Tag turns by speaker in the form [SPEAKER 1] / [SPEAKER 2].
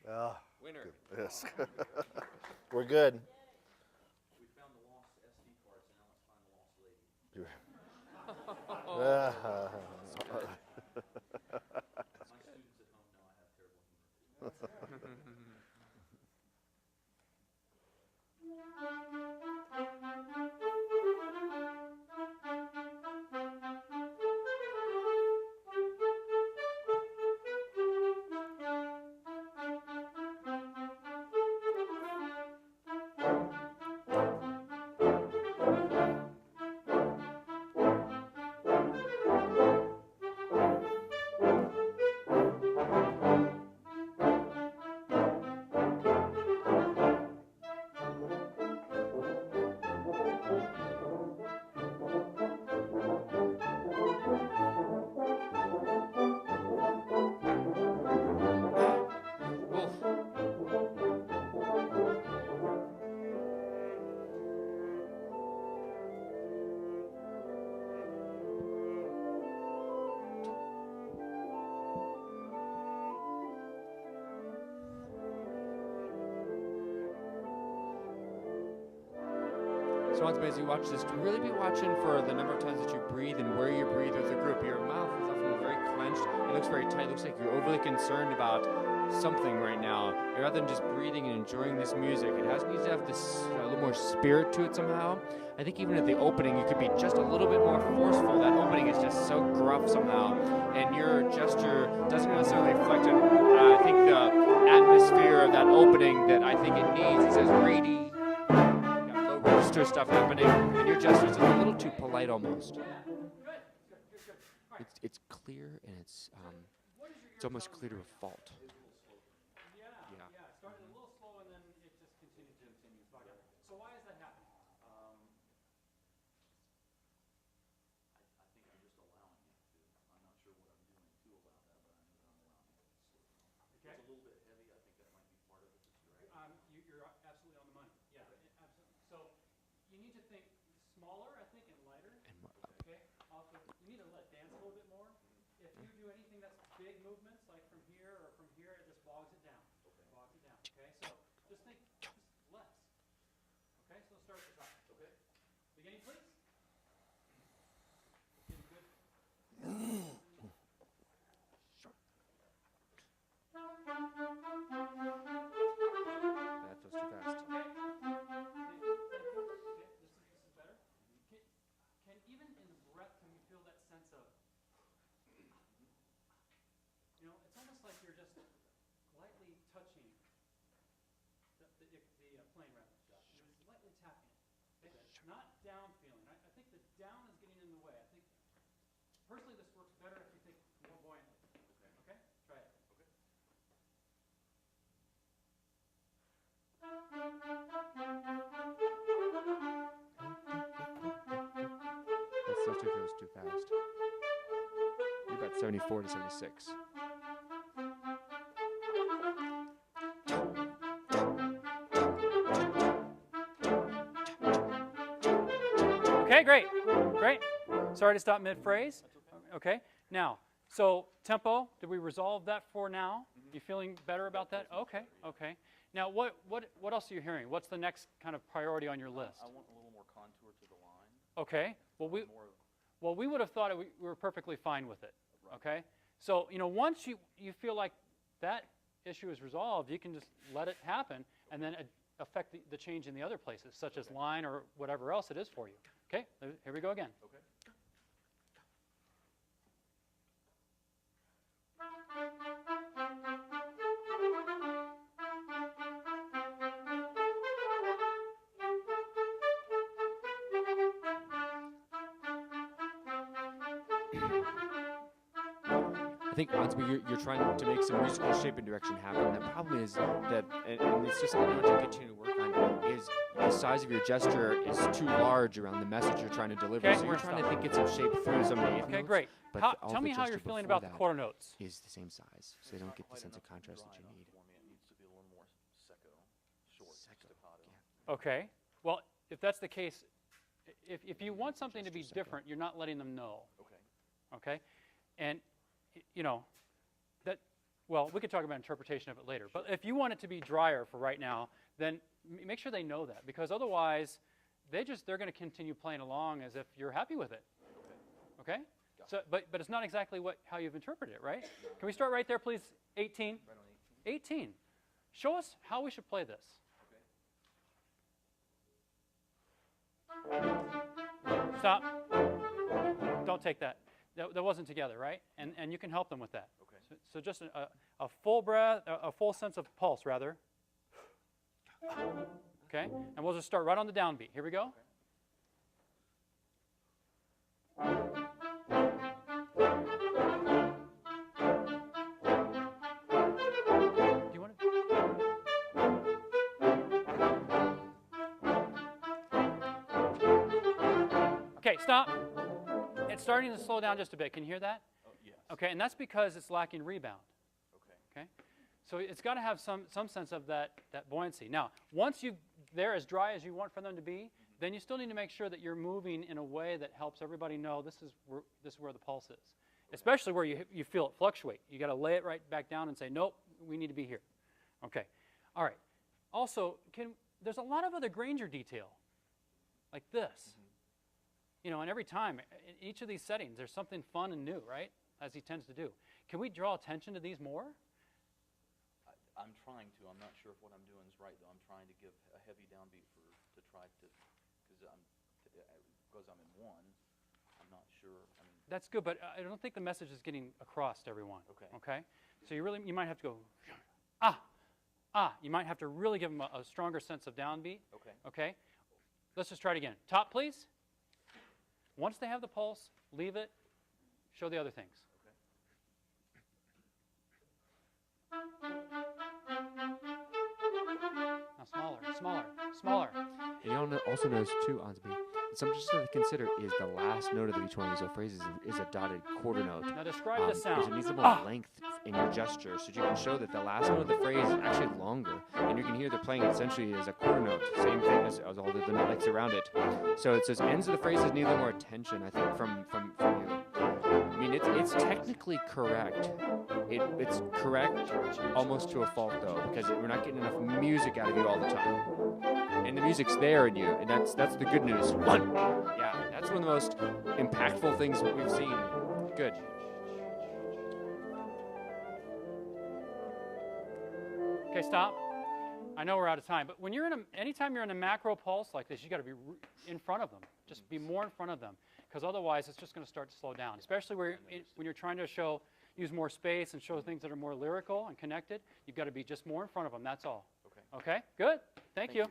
[SPEAKER 1] Ah,
[SPEAKER 2] Winner.
[SPEAKER 1] good. Yes. We're good.
[SPEAKER 3] We found the lost SD card, so now let's find the lost lady. My students at home know I have terrible humor.
[SPEAKER 2] So Onsby, as you watch this, to really be watching for the number of times that you breathe and where you breathe with the group. Your mouth is often very clenched. It looks very tight. It looks like you're overly concerned about something right now. Rather than just breathing and enjoying this music, it needs to have this a little more spirit to it somehow. I think even at the opening, you could be just a little bit more forceful. That opening is just so gruff somehow, and your gesture doesn't necessarily reflect it. I think the atmosphere of that opening that I think it needs. It says reedy. Register stuff happening, and your gestures are a little too polite almost. It's clear, and it's almost clear to a fault.
[SPEAKER 4] Yeah. It started a little slow, and then it just continued to continue. So why is that happening?
[SPEAKER 3] I think I'm just allowing it to. I'm not sure what I'm doing to allow that, but I know that I'm allowing it to slip.
[SPEAKER 4] Okay.
[SPEAKER 3] It's a little bit heavy. I think that might be part of it.
[SPEAKER 4] You're absolutely on the money. Yeah, absolutely. So you need to think smaller, I think, and lighter. Okay. Also, you need to let dance a little bit more. If you do anything that's big movements, like from here or from here, it just bogs it down. Okay. Bogs it down. Okay. So just think less. Okay. So let's start at the top. Okay. Beginning, please. Getting good.
[SPEAKER 2] That feels too fast.
[SPEAKER 4] This is better. Can even in the breath, can you feel that sense of, it's almost like you're just lightly touching the plane rather. You're lightly tapping it. Okay? Not down feeling. I think the down is getting in the way. I think personally this works better if you think more buoyantly. Okay? Try it. Okay.
[SPEAKER 2] That still feels too fast. You're about 74 to 76.
[SPEAKER 4] Okay, great. Sorry to stop mid-phrase. Okay. Now, so tempo, did we resolve that for now? You feeling better about that? Okay. Now, what else are you hearing? What's the next kind of priority on your list?
[SPEAKER 3] I want a little more contour to the line.
[SPEAKER 4] Okay. Well, we would have thought we were perfectly fine with it. Right. Okay. So, once you feel like that issue is resolved, you can just let it happen and then affect the change in the other places, such as line or whatever else it is for you. Okay. Here we go again.
[SPEAKER 3] Okay.
[SPEAKER 2] I think, Onsby, you're trying to make some musical shape and direction happen. The problem is that, and it's just something I want to continue to work on, is the size of your gesture is too large around the message you're trying to deliver.
[SPEAKER 4] Okay,
[SPEAKER 2] so you're trying to get some shape through some of the eighth
[SPEAKER 4] Okay,
[SPEAKER 2] notes,
[SPEAKER 4] great.
[SPEAKER 2] but
[SPEAKER 4] Tell me how you're feeling about the quarter notes.
[SPEAKER 2] is the same size, so they don't get the sense of contrast that you need.
[SPEAKER 3] For me, it needs to be a little more secco, short, staccato.
[SPEAKER 2] Yeah.
[SPEAKER 4] Okay. Well, if that's the case, if you want something to be different, you're not letting them know.
[SPEAKER 3] Okay.
[SPEAKER 4] Okay? And, that well, we could talk about interpretation of it later. But if you want it to be drier for right now, then make sure they know that, because otherwise, they're going to continue playing along as if you're happy with it. Okay? So, but it's not exactly how you've interpreted it, right? Can we start right there, please? 18.
[SPEAKER 3] Right on 18.
[SPEAKER 4] 18. Show us how we should play this. Stop. Don't take that. That wasn't together, right? And you can help them with that.
[SPEAKER 3] Okay.
[SPEAKER 4] So just a full breath, a full sense of pulse, rather. Okay? And we'll just start right on the downbeat. Here we go. Do you want to? Okay, stop. It's starting to slow down just a bit. Can you hear that?
[SPEAKER 3] Oh, yes.
[SPEAKER 4] Okay, and that's because it's lacking rebound.
[SPEAKER 3] Okay.
[SPEAKER 4] Okay? So it's got to have some sense of that buoyancy. Now, once they're as dry as you want for them to be, then you still need to make sure that you're moving in a way that helps everybody know this is where the pulse is. Especially where you feel it fluctuate. You got to lay it right back down and say, nope, we need to be here. Okay. All right. Also, there's a lot of other Granger detail, like this. You know, and every time, in each of these settings, there's something fun and new, right? As he tends to do. Can we draw attention to these more?
[SPEAKER 3] I'm trying to. I'm not sure if what I'm doing is right, though. I'm trying to give a heavy downbeat to try to, because I'm in one, I'm not sure. I mean,
[SPEAKER 4] that's good, but I don't think the message is getting across to everyone.
[SPEAKER 3] Okay.
[SPEAKER 4] Okay? So you might have to go, you might have to really give them a stronger sense of downbeat.
[SPEAKER 3] Okay.
[SPEAKER 4] Okay? Let's just try it again. Top, please. Once they have the pulse, leave it. Show the other things. Now smaller.
[SPEAKER 2] And you'll also notice too, Onsby, something just to consider is the last note of each one of these phrases is a dotted quarter note.
[SPEAKER 4] Now describe the sound.
[SPEAKER 2] Because it needs a more length in your gesture, so you can show that the last note of the phrase is actually longer, and you can hear they're playing essentially as a quarter note, same thing as all the notes around it. So it says ends of the phrases need a little more attention, I think, from you. I mean, it's technically correct. It's correct almost to a fault, though, because we're not getting enough music out of you all the time. And the music's there in you, and that's the good news. One. Yeah, that's one of the most impactful things that we've seen. Good.
[SPEAKER 4] Okay, stop. I know we're out of time, but when anytime you're in a macro pulse like this, you got to be in front of them. Just be more in front of them, because otherwise it's just going to start to slow down. Especially when you're trying to use more space and show things that are more lyrical and connected. You've got to be just more in front of them. That's all.
[SPEAKER 3] Okay.
[SPEAKER 4] Okay. Good. Thank you.